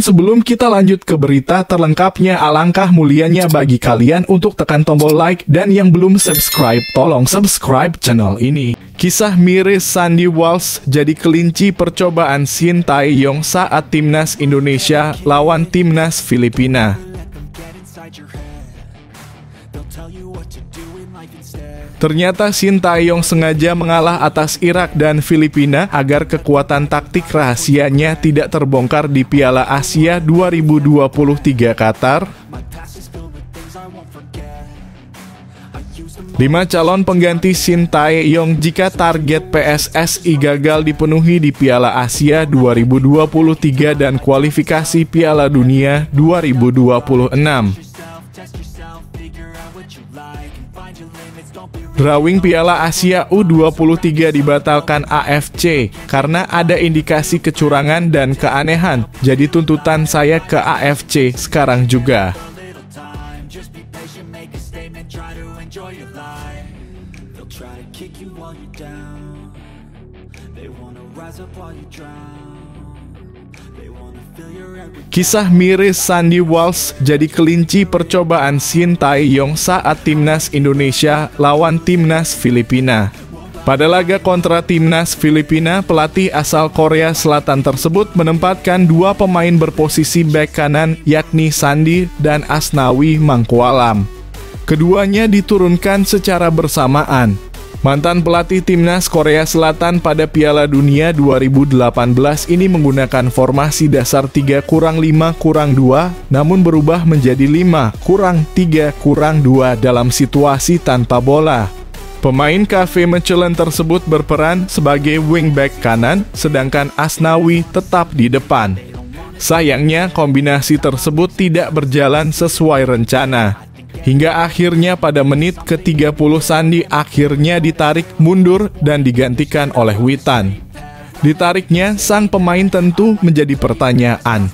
sebelum kita lanjut ke berita terlengkapnya, alangkah mulianya bagi kalian untuk tekan tombol like, dan yang belum subscribe, tolong subscribe channel ini. Kisah miris Sandy Walsh jadi kelinci percobaan Shin Tae-yong saat timnas Indonesia lawan timnas Filipina. Ternyata Shin Tae-yong sengaja mengalah atas Irak dan Filipina agar kekuatan taktik rahasianya tidak terbongkar di Piala Asia 2023 Qatar. 5 calon pengganti Shin Tae-yong jika target PSSI gagal dipenuhi di Piala Asia 2023 dan kualifikasi Piala Dunia 2026. Drawing Piala Asia U23 dibatalkan AFC karena ada indikasi kecurangan dan keanehan. Jadi tuntutan saya ke AFC sekarang juga. Kisah miris Sandy Walsh jadi kelinci percobaan Shin Tae-yong saat timnas Indonesia lawan timnas Filipina. Pada laga kontra timnas Filipina, pelatih asal Korea Selatan tersebut menempatkan 2 pemain berposisi bek kanan, yakni Sandy dan Asnawi Mangkualam. Keduanya diturunkan secara bersamaan. Mantan pelatih timnas Korea Selatan pada Piala Dunia 2018 ini menggunakan formasi dasar 3-5-2, namun berubah menjadi 5-3-2 dalam situasi tanpa bola. Pemain KV Mechelen tersebut berperan sebagai wingback kanan, sedangkan Asnawi tetap di depan. Sayangnya kombinasi tersebut tidak berjalan sesuai rencana. Hingga akhirnya pada menit ke-30 Sandy akhirnya ditarik mundur dan digantikan oleh Witan. Ditariknya sang pemain tentu menjadi pertanyaan.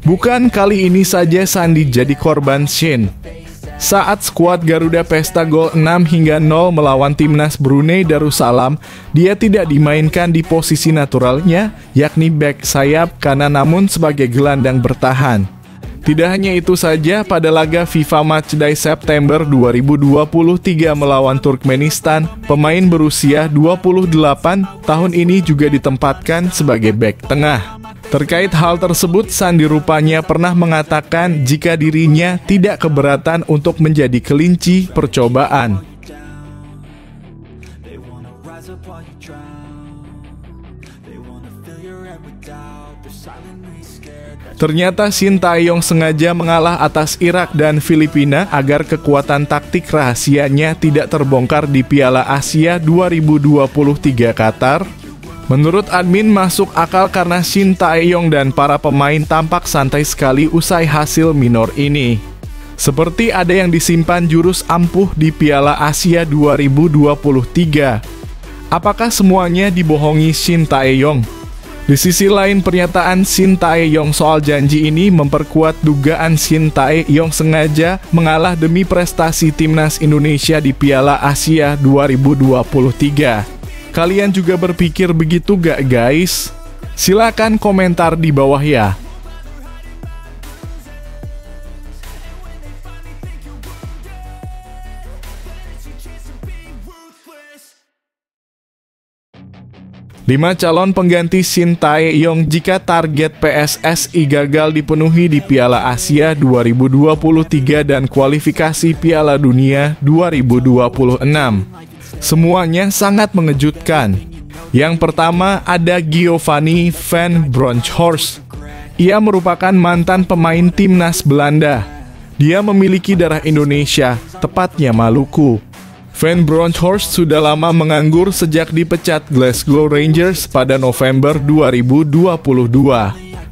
Bukan kali ini saja Sandy jadi korban Shin. Saat skuad Garuda pesta gol 6-0 melawan timnas Brunei Darussalam, dia tidak dimainkan di posisi naturalnya, yakni bek sayap kanan namun sebagai gelandang bertahan. Tidak hanya itu saja, pada laga FIFA Matchday September 2023 melawan Turkmenistan, pemain berusia 28 tahun ini juga ditempatkan sebagai bek tengah. Terkait hal tersebut, Sandy rupanya pernah mengatakan jika dirinya tidak keberatan untuk menjadi kelinci percobaan. Ternyata Shin Tae-yong sengaja mengalah atas Irak dan Filipina agar kekuatan taktik rahasianya tidak terbongkar di Piala Asia 2023 Qatar. Menurut admin masuk akal karena Shin Tae-yong dan para pemain tampak santai sekali usai hasil minor ini. Seperti ada yang disimpan jurus ampuh di Piala Asia 2023. Apakah semuanya dibohongi Shin Tae-yong? Di sisi lain, pernyataan Shin Tae-yong soal janji ini memperkuat dugaan Shin Tae-yong sengaja mengalah demi prestasi timnas Indonesia di Piala Asia 2023. Kalian juga berpikir begitu gak guys? Silakan komentar di bawah ya. Lima calon pengganti Shin Tae-yong jika target PSSI gagal dipenuhi di Piala Asia 2023 dan kualifikasi Piala Dunia 2026. Semuanya sangat mengejutkan. Yang pertama ada Giovanni van Bronckhorst. Ia merupakan mantan pemain timnas Belanda. Dia memiliki darah Indonesia, tepatnya Maluku. Van Bronckhorst sudah lama menganggur sejak dipecat Glasgow Rangers pada November 2022.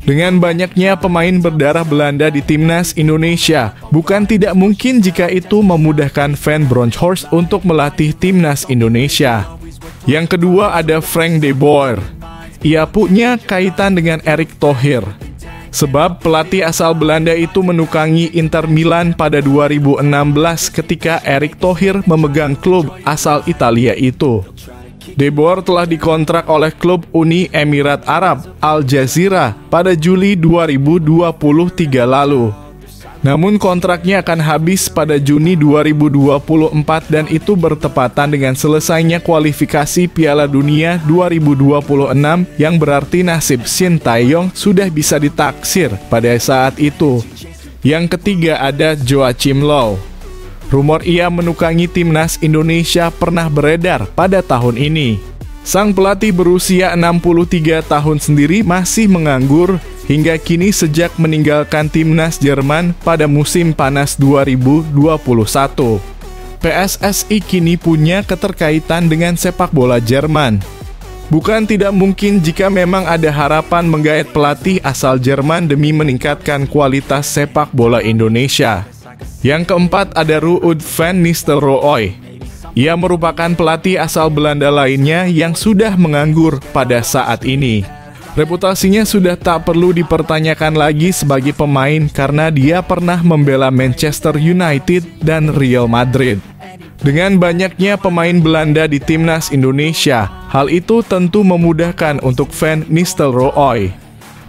Dengan banyaknya pemain berdarah Belanda di timnas Indonesia, bukan tidak mungkin jika itu memudahkan Van Bronckhorst untuk melatih timnas Indonesia. Yang kedua ada Frank de Boer. Ia punya kaitan dengan Erick Thohir. Sebab pelatih asal Belanda itu menukangi Inter Milan pada 2016 ketika Erick Thohir memegang klub asal Italia itu. De Boer telah dikontrak oleh klub Uni Emirat Arab, Al Jazeera, pada Juli 2023 lalu. Namun kontraknya akan habis pada Juni 2024 dan itu bertepatan dengan selesainya kualifikasi Piala Dunia 2026 yang berarti nasib Shin Tae-yong sudah bisa ditaksir pada saat itu. Yang ketiga ada Joachim Low. Rumor ia menukangi timnas Indonesia pernah beredar pada tahun ini. Sang pelatih berusia 63 tahun sendiri masih menganggur hingga kini sejak meninggalkan timnas Jerman pada musim panas 2021. PSSI kini punya keterkaitan dengan sepak bola Jerman. Bukan tidak mungkin jika memang ada harapan menggait pelatih asal Jerman demi meningkatkan kualitas sepak bola Indonesia. Yang keempat ada Ruud van Nistelrooy. Ia merupakan pelatih asal Belanda lainnya yang sudah menganggur pada saat ini. Reputasinya sudah tak perlu dipertanyakan lagi sebagai pemain karena dia pernah membela Manchester United dan Real Madrid. Dengan banyaknya pemain Belanda di timnas Indonesia, hal itu tentu memudahkan untuk Van Nistelrooy.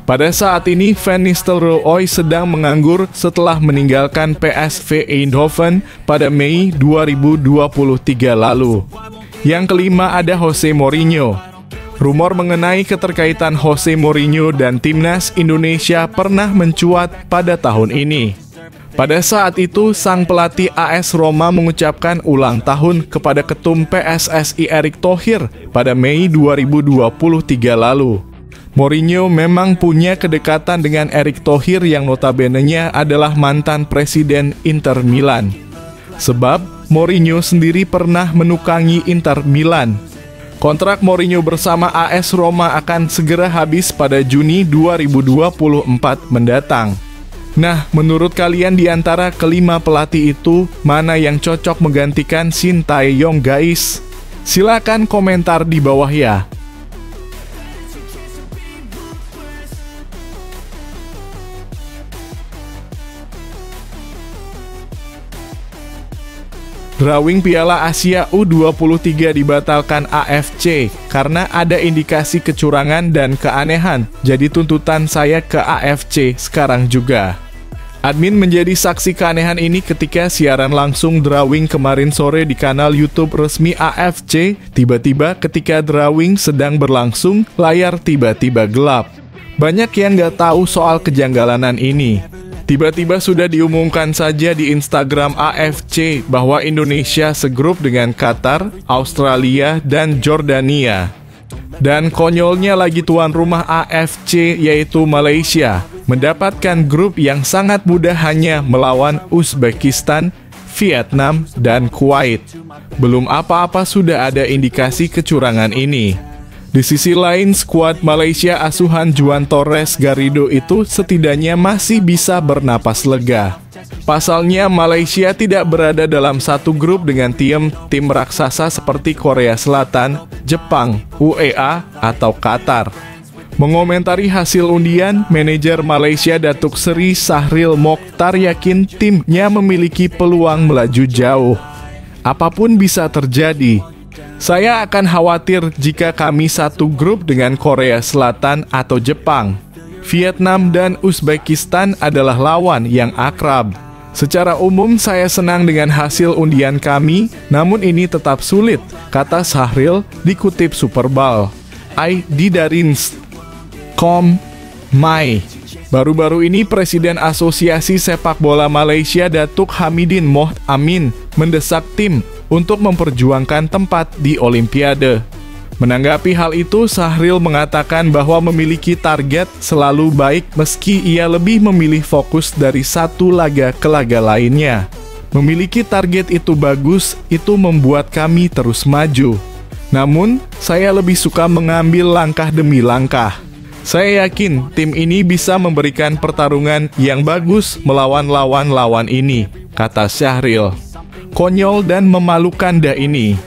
Pada saat ini, Van Nistelrooy sedang menganggur setelah meninggalkan PSV Eindhoven pada Mei 2023 lalu. Yang kelima ada Jose Mourinho. Rumor mengenai keterkaitan Jose Mourinho dan timnas Indonesia pernah mencuat pada tahun ini. Pada saat itu, sang pelatih AS Roma mengucapkan ulang tahun kepada ketum PSSI Erick Thohir pada Mei 2023 lalu. Mourinho memang punya kedekatan dengan Erick Thohir yang notabene-nya adalah mantan presiden Inter Milan. Sebab Mourinho sendiri pernah menukangi Inter Milan. Kontrak Mourinho bersama AS Roma akan segera habis pada Juni 2024 mendatang. Nah, menurut kalian di antara kelima pelatih itu, mana yang cocok menggantikan Shin Tae-yong guys? Silakan komentar di bawah ya. Drawing Piala Asia U23 dibatalkan AFC karena ada indikasi kecurangan dan keanehan. Jadi tuntutan saya ke AFC sekarang juga. Admin menjadi saksi keanehan ini ketika siaran langsung drawing kemarin sore di kanal YouTube resmi AFC. Tiba-tiba ketika drawing sedang berlangsung, layar tiba-tiba gelap. Banyak yang nggak tahu soal kejanggalan ini. Tiba-tiba sudah diumumkan saja di Instagram AFC bahwa Indonesia segrup dengan Qatar, Australia, dan Jordania. Dan konyolnya lagi tuan rumah AFC yaitu Malaysia mendapatkan grup yang sangat mudah hanya melawan Uzbekistan, Vietnam, dan Kuwait. Belum apa-apa sudah ada indikasi kecurangan ini. Di sisi lain, skuad Malaysia asuhan Juan Torres Garrido itu setidaknya masih bisa bernapas lega. Pasalnya, Malaysia tidak berada dalam satu grup dengan tim raksasa seperti Korea Selatan, Jepang, UEA, atau Qatar. Mengomentari hasil undian, manajer Malaysia Datuk Seri Sahril Mokhtar yakin timnya memiliki peluang melaju jauh. Apapun bisa terjadi. Saya akan khawatir jika kami satu grup dengan Korea Selatan atau Jepang. Vietnam dan Uzbekistan adalah lawan yang akrab. Secara umum saya senang dengan hasil undian kami, namun ini tetap sulit, kata Sahril dikutip Superball. I didarins. Mai. Baru-baru ini Presiden Asosiasi Sepak Bola Malaysia Datuk Hamidin Mohd Amin mendesak tim untuk memperjuangkan tempat di Olimpiade. Menanggapi hal itu, Sahril mengatakan bahwa memiliki target selalu baik meski ia lebih memilih fokus dari satu laga ke laga lainnya. Memiliki target itu bagus, itu membuat kami terus maju. Namun, saya lebih suka mengambil langkah demi langkah. Saya yakin tim ini bisa memberikan pertarungan yang bagus melawan lawan-lawan ini, kata Sahril. Konyol dan memalukan dah ini.